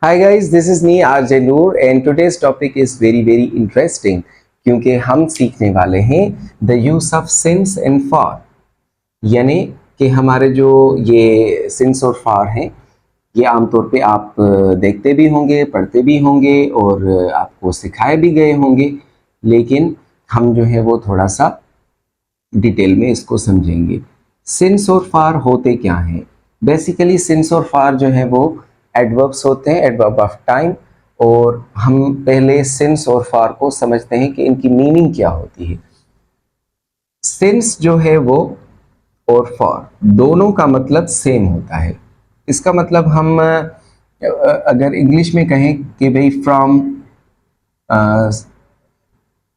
Hi guys, this is me RJ Noor and today's topic is very very interesting क्योंकि हम सीखने वाले हैं the use of since and for. यानी कि हमारे जो ये सिंस और फॉर हैं, ये आमतौर पे आप देखते भी होंगे, पढ़ते भी होंगे और आपको सिखाए भी गए होंगे, लेकिन हम जो है वो थोड़ा सा डिटेल में इसको समझेंगे। सिंस और फार होते क्या हैं? बेसिकली सिंस और फार जो है वो एडवर्ब्स होते हैं, एडवर्ब ऑफ टाइम। और हम पहले सिंस और फार को समझते हैं कि इनकी मीनिंग क्या होती है। सिंस जो है वो और फॉर दोनों का मतलब सेम होता है। इसका मतलब हम अगर इंग्लिश में कहें कि भाई फ्रॉम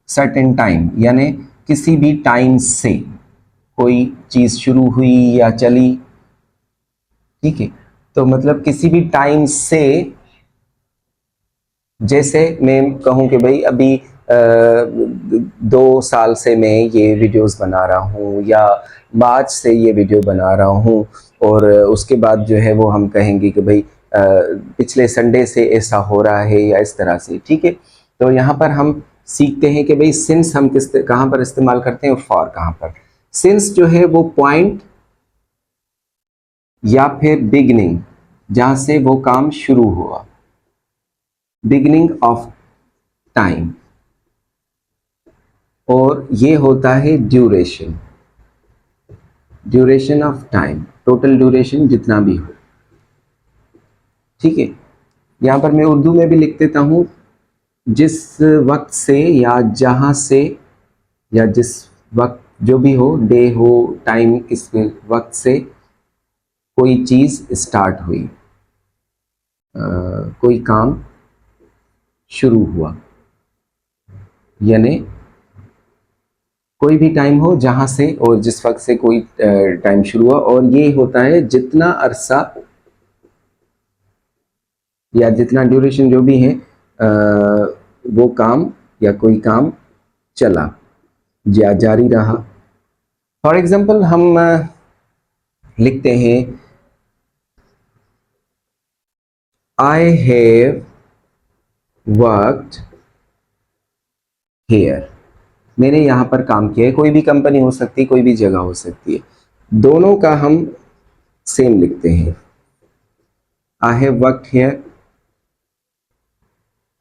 सर्टेन टाइम, यानी किसी भी टाइम से कोई चीज शुरू हुई या चली, ठीक है। तो मतलब किसी भी टाइम से, जैसे मैं कहूँ कि भाई अभी 2 साल से मैं ये वीडियोस बना रहा हूँ या मार्च से ये वीडियो बना रहा हूँ, और उसके बाद जो है वो हम कहेंगे कि भाई पिछले संडे से ऐसा हो रहा है या इस तरह से, ठीक है। तो यहाँ पर हम सीखते हैं कि भाई सिंस हम किस कहाँ पर इस्तेमाल करते हैं और फॉर कहाँ पर। सिंस जो है वो पॉइंट या फिर बिगनिंग, जहाँ से वो काम शुरू हुआ, बिगनिंग ऑफ टाइम। और ये होता है duration, duration of time, total duration जितना भी हो, ठीक है। यहाँ पर मैं उर्दू में भी लिख देता हूँ, जिस वक्त से या जहाँ से या जिस वक्त जो भी हो, डे हो, टाइम, किस वक्त से कोई चीज़ स्टार्ट हुई, कोई काम शुरू हुआ, यानी कोई भी टाइम हो जहाँ से और जिस वक्त से कोई टाइम शुरू हुआ। और ये होता है जितना अरसा या जितना ड्यूरेशन जो भी है वो काम या कोई काम चला या जारी रहा। फॉर एग्जाम्पल हम लिखते हैं आई हैव वर्कड हेयर। मैंने यहाँ पर काम किया है। कोई भी कंपनी हो सकती है, कोई भी जगह हो सकती है, दोनों का हम सेम लिखते हैं, आई हैव वर्कड हेयर।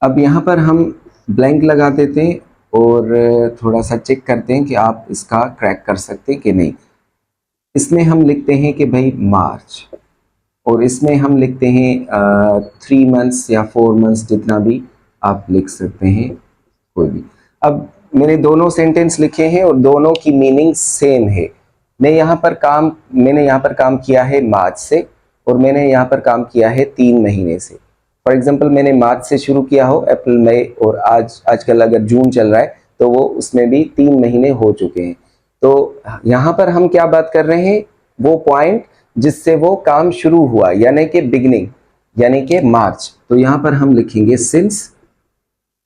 अब यहाँ पर हम ब्लैंक लगा देते हैं और थोड़ा सा चेक करते हैं कि आप इसका क्रैक कर सकते हैं कि नहीं। इसमें हम लिखते हैं कि भाई मार्च, और इसमें हम लिखते हैं 3 मंथ्स या 4 मंथ्स, जितना भी आप लिख सकते हैं, कोई भी। अब दोनों सेंटेंस लिखे हैं और दोनों की मीनिंग सेम है। मैंने यहाँ पर काम किया है मार्च से, और मैंने यहाँ पर काम किया है 3 महीने से। फॉर एग्जाम्पल मैंने मार्च से शुरू किया हो, अप्रैल मई, और आजकल अगर जून चल रहा है तो वो उसमें भी 3 महीने हो चुके हैं। तो यहाँ पर हम क्या बात कर रहे हैं? वो पॉइंट जिससे वो काम शुरू हुआ, यानी कि बिगनिंग, यानी कि मार्च। तो यहाँ पर हम लिखेंगे सिंस,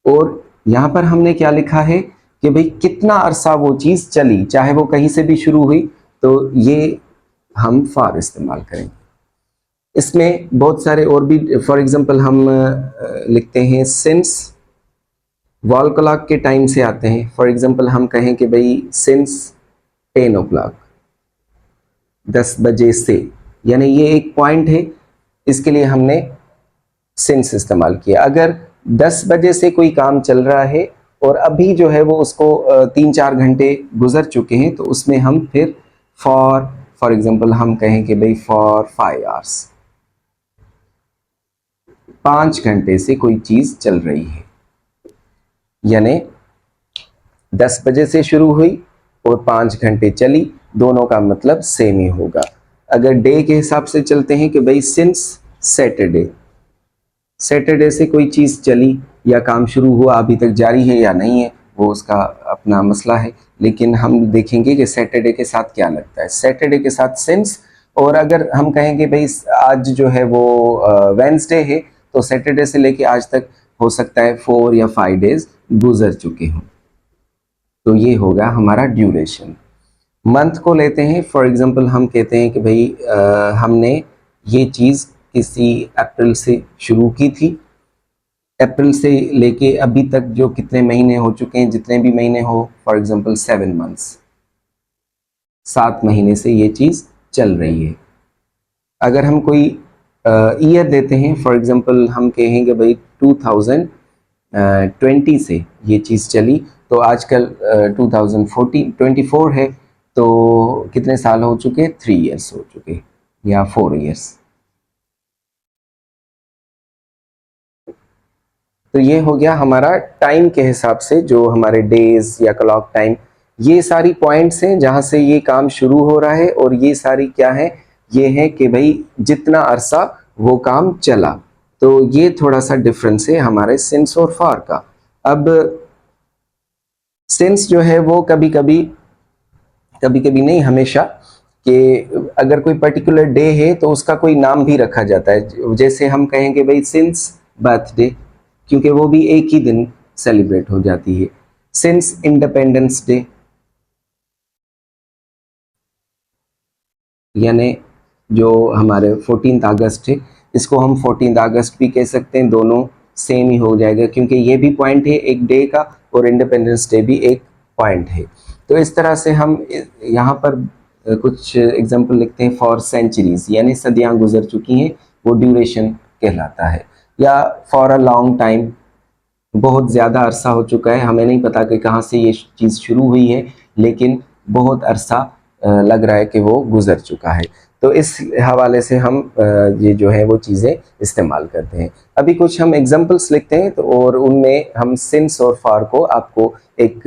और यहाँ पर हमने क्या लिखा है कि भाई कितना अरसा वो चीज़ चली, चाहे वो कहीं से भी शुरू हुई, तो ये हम फॉर इस्तेमाल करेंगे। इसमें बहुत सारे और भी, फॉर एग्जांपल हम लिखते हैं सिंस वॉल क्लॉक के टाइम से आते हैं। फॉर एग्जांपल हम कहें कि भाई सिंस 10 o'clock, 10 बजे से, यानी ये एक पॉइंट है, इसके लिए हमने सिंस इस्तेमाल किया। अगर 10 बजे से कोई काम चल रहा है और अभी जो है वो उसको 3-4 घंटे गुजर चुके हैं, तो उसमें हम फिर फॉर एग्जांपल हम कहें कि भाई फॉर 5 hours, 5 घंटे से कोई चीज चल रही है, यानी 10 बजे से शुरू हुई और 5 घंटे चली, दोनों का मतलब सेम ही होगा। अगर डे के हिसाब से चलते हैं कि भाई सिंस सैटरडे, सैटरडे से कोई चीज़ चली या काम शुरू हुआ, अभी तक जारी है या नहीं है वो उसका अपना मसला है, लेकिन हम देखेंगे कि सैटरडे के साथ क्या लगता है। सैटरडे के साथ सिंस, और अगर हम कहेंगे भाई आज जो है वो वेंसडे है, तो सैटरडे से लेके आज तक हो सकता है 4 या 5 डेज गुजर चुके हों, तो ये होगा हमारा ड्यूरेशन। मंथ को लेते हैं, फॉर एग्जांपल हम कहते हैं कि भाई हमने ये चीज़ किसी अप्रैल से शुरू की थी। अप्रैल से लेके अभी तक जो कितने महीने हो चुके हैं, जितने भी महीने हो, फॉर एग्जांपल 7 मंथ्स, 7 महीने से ये चीज़ चल रही है। अगर हम कोई ईयर देते हैं, फॉर एग्जांपल हम कहेंगे भाई 2020 से ये चीज़ चली, तो आजकल 2024 है, तो कितने साल हो चुके? 3 इयर्स हो चुके या 4 इयर्स। तो ये हो गया हमारा टाइम के हिसाब से, जो हमारे डेज या क्लॉक टाइम, ये सारी पॉइंट्स हैं जहाँ से ये काम शुरू हो रहा है, और ये सारी क्या है? ये है कि भाई जितना अरसा वो काम चला। तो ये थोड़ा सा डिफरेंस है हमारे सिंस और फॉर का। अब सिंस जो है वो कभी कभी नहीं, हमेशा, कि अगर कोई पर्टिकुलर डे है तो उसका कोई नाम भी रखा जाता है। जैसे हम कहेंगे भाई सिंस बर्थडे, क्योंकि वो भी एक ही दिन सेलिब्रेट हो जाती है। सिंस इंडिपेंडेंस डे, यानी जो हमारे 14 अगस्त है, इसको हम 14 अगस्त भी कह सकते हैं, दोनों सेम ही हो जाएगा, क्योंकि ये भी पॉइंट है एक डे का, और इंडिपेंडेंस डे भी एक पॉइंट है। तो इस तरह से हम यहाँ पर कुछ एग्जांपल लिखते हैं। फॉर सेंचुरीज, यानी सदियाँ गुजर चुकी हैं, वो ड्यूरेशन कहलाता है। या फॉर अ लॉन्ग टाइम, बहुत ज़्यादा अरसा हो चुका है, हमें नहीं पता कि कहाँ से ये चीज़ शुरू हुई है, लेकिन बहुत अरसा लग रहा है कि वो गुज़र चुका है। तो इस हवाले से हम ये जो है वो चीज़ें इस्तेमाल करते हैं। अभी कुछ हम एग्जांपल्स लिखते हैं, तो और उनमें हम सिंस और फॉर को आपको एक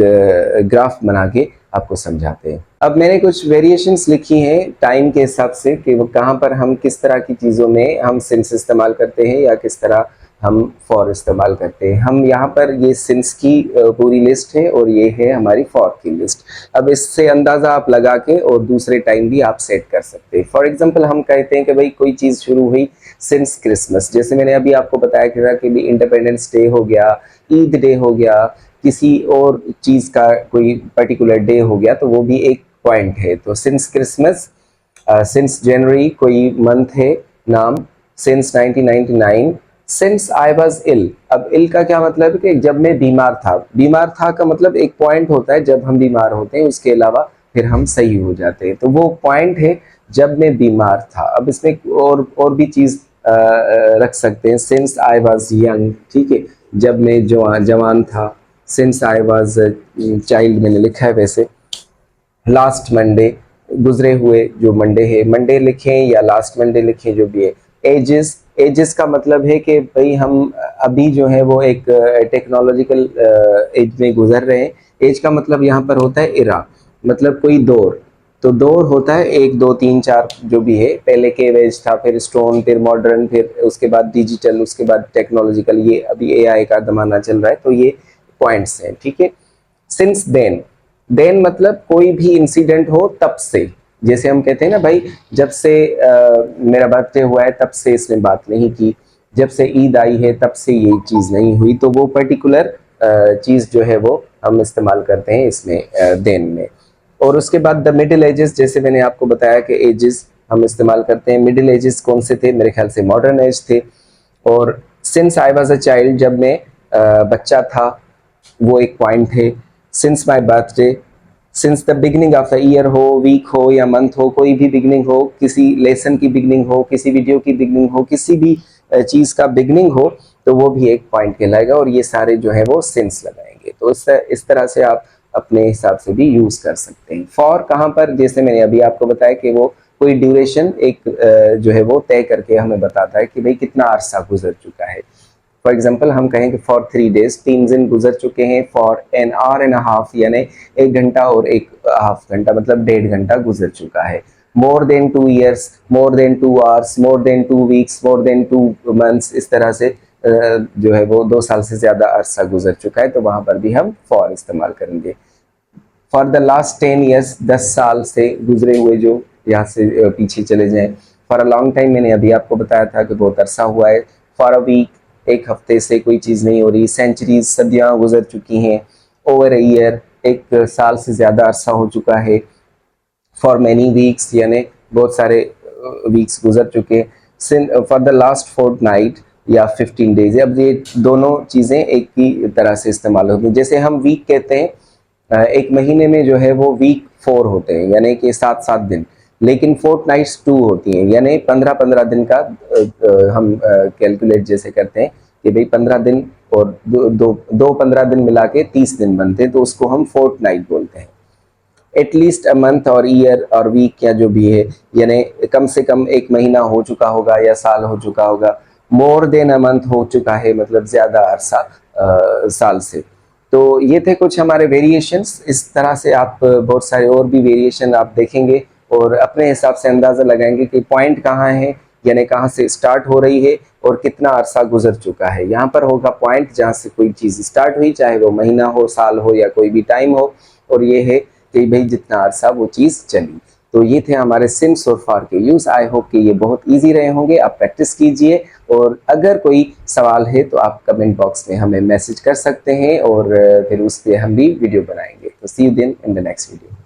ग्राफ बना के आपको समझाते हैं। अब मैंने कुछ वेरिएशंस लिखी हैं टाइम के हिसाब से, कि वो कहाँ पर हम किस तरह की चीज़ों में हम सिंस इस्तेमाल करते हैं या किस तरह हम फॉर इस्तेमाल करते हैं। हम यहाँ पर ये सिंस की पूरी लिस्ट है, और ये है हमारी फॉर की लिस्ट। अब इससे अंदाज़ा आप लगा के और दूसरे टाइम भी आप सेट कर सकते हैं। फॉर एग्जांपल हम कहते हैं कि भाई कोई चीज़ शुरू हुई सिंस क्रिसमस, जैसे मैंने अभी आपको बताया कि भी इंडिपेंडेंस डे हो गया, ईद डे हो गया, किसी और चीज़ का कोई पर्टिकुलर डे हो गया, तो वो भी एक पॉइंट है। तो सिंस क्रिसमस, सिंस जनवरी कोई मंथ है, नाम since 1999, since I was ill. अब इल का क्या मतलब है? कि जब मैं बीमार था। बीमार था का मतलब एक पॉइंट होता है जब हम बीमार होते हैं, उसके अलावा फिर हम सही हो जाते हैं, तो वो पॉइंट है जब मैं बीमार था। अब इसमें और भी चीज़ रख सकते हैं। सिंस आई वॉज यंग, ठीक है, जब मैं जवान था। सिंस आई वॉज चाइल्ड मैंने लिखा है वैसे। लास्ट मंडे, गुजरे हुए जो मंडे है, मंडे लिखें या लास्ट मंडे लिखें, जो भी है। एजेस, एजेस का मतलब है कि भाई हम अभी जो है वो एक टेक्नोलॉजिकल एज में गुजर रहे हैं। एज का मतलब यहाँ पर होता है इरा, मतलब कोई दौर। तो दौर होता है 1 2 3 4 जो भी है। पहले केव एज था, फिर स्टोन, फिर मॉडर्न, फिर उसके बाद डिजिटल, उसके बाद टेक्नोलॉजिकल, ये अभी एआई का जमाना चल रहा है। तो ये पॉइंट्स हैं, ठीक है। सिंस देन, देन मतलब कोई भी इंसिडेंट हो तब से। जैसे हम कहते हैं ना भाई, जब से मेरा बर्थडे हुआ है तब से इसने बात नहीं की, जब से ईद आई है तब से ये चीज़ नहीं हुई। तो वो पर्टिकुलर चीज़ जो है वो हम इस्तेमाल करते हैं इसमें देन में। और उसके बाद द मिडिल एजेस, जैसे मैंने आपको बताया कि एजेस हम इस्तेमाल करते हैं। मिडिल एजेस कौन से थे? मेरे ख्याल से मॉडर्न एज थे। और since I was a child, जब मैं बच्चा था, वो एक पॉइंट है। Since my birthday, since the beginning of the year हो, वीक हो या मंथ हो, कोई भी बिगनिंग हो, किसी लेसन की बिगनिंग हो, किसी वीडियो की बिगनिंग हो, किसी भी चीज़ का बिगनिंग हो, तो वो भी एक पॉइंट कहलाएगा। और ये सारे जो है वो सिंस लगाएंगे। तो इस तरह से आप अपने हिसाब से भी यूज़ कर सकते हैं। फॉर कहाँ पर? जैसे मैंने अभी आपको बताया कि वो कोई ड्यूरेशन एक जो है वो तय करके हमें बताता है कि भाई कितना अरसा गुजर चुका है। फॉर एग्जाम्पल हम कहेंगे फॉर 3 डेज, 3 दिन गुजर चुके हैं। For an hour and half, यानी 1 घंटा और 1 हाफ घंटा, मतलब 1.5 घंटा गुजर चुका है। More than 2 years, more than 2 hours, more than 2 weeks, more than 2 months, इस तरह से जो है वो 2 साल से ज़्यादा अरसा गुजर चुका है, तो वहाँ पर भी हम फॉर इस्तेमाल करेंगे। फॉर द लास्ट 10 ईयर्स, 10 साल से गुजरे हुए, जो यहाँ से पीछे चले जाएं। फॉर अ लॉन्ग टाइम, मैंने अभी आपको बताया था कि बहुत अरसा हुआ है। फॉर अ वीक, एक हफ्ते से कोई चीज़ नहीं हो रही। सेंचुरीज, सदियाँ गुजर चुकी हैं। ओवर अ ईयर, एक साल से ज़्यादा अरसा हो चुका है। फॉर मैनी वीक्स, यानी बहुत सारे वीक्स गुजर चुके। फॉर द लास्ट फोर्टनाइट या 15 डेज। अब ये दोनों चीज़ें एक ही तरह से इस्तेमाल होती हैं। जैसे हम वीक कहते हैं, एक महीने में जो है वो वीक 4 होते हैं, यानी कि 7-7 दिन, लेकिन फोर्टनाइट्स 2 होती हैं, यानी 15-15 दिन का हम कैलकुलेट जैसे करते हैं कि भाई 15 दिन और दो 15 दिन मिला के 30 दिन बनते हैं, तो उसको हम फोर्टनाइट बोलते हैं। एटलीस्ट अ मंथ और ईयर और वीक या जो भी है, यानी कम से कम एक महीना हो चुका होगा या साल हो चुका होगा, मोर देन अ मंथ हो चुका है, मतलब ज़्यादा अरसा साल से। तो ये थे कुछ हमारे वेरिएशंस। इस तरह से आप बहुत सारे और भी वेरिएशन आप देखेंगे और अपने हिसाब से अंदाज़ा लगाएंगे कि पॉइंट कहाँ है, यानी कहाँ से स्टार्ट हो रही है और कितना अरसा गुजर चुका है। यहाँ पर होगा पॉइंट जहाँ से कोई चीज़ स्टार्ट हुई, चाहे वो महीना हो, साल हो या कोई भी टाइम हो, और ये है कि भाई जितना अरसा वो चीज़ चली। तो ये थे हमारे सिंस और फॉर के यूज़। आई होप कि ये बहुत ईजी रहे होंगे, आप प्रैक्टिस कीजिए, और अगर कोई सवाल है तो आप कमेंट बॉक्स में हमें मैसेज कर सकते हैं और फिर उस पर हम भी वीडियो बनाएंगे। तो see you then in the next video.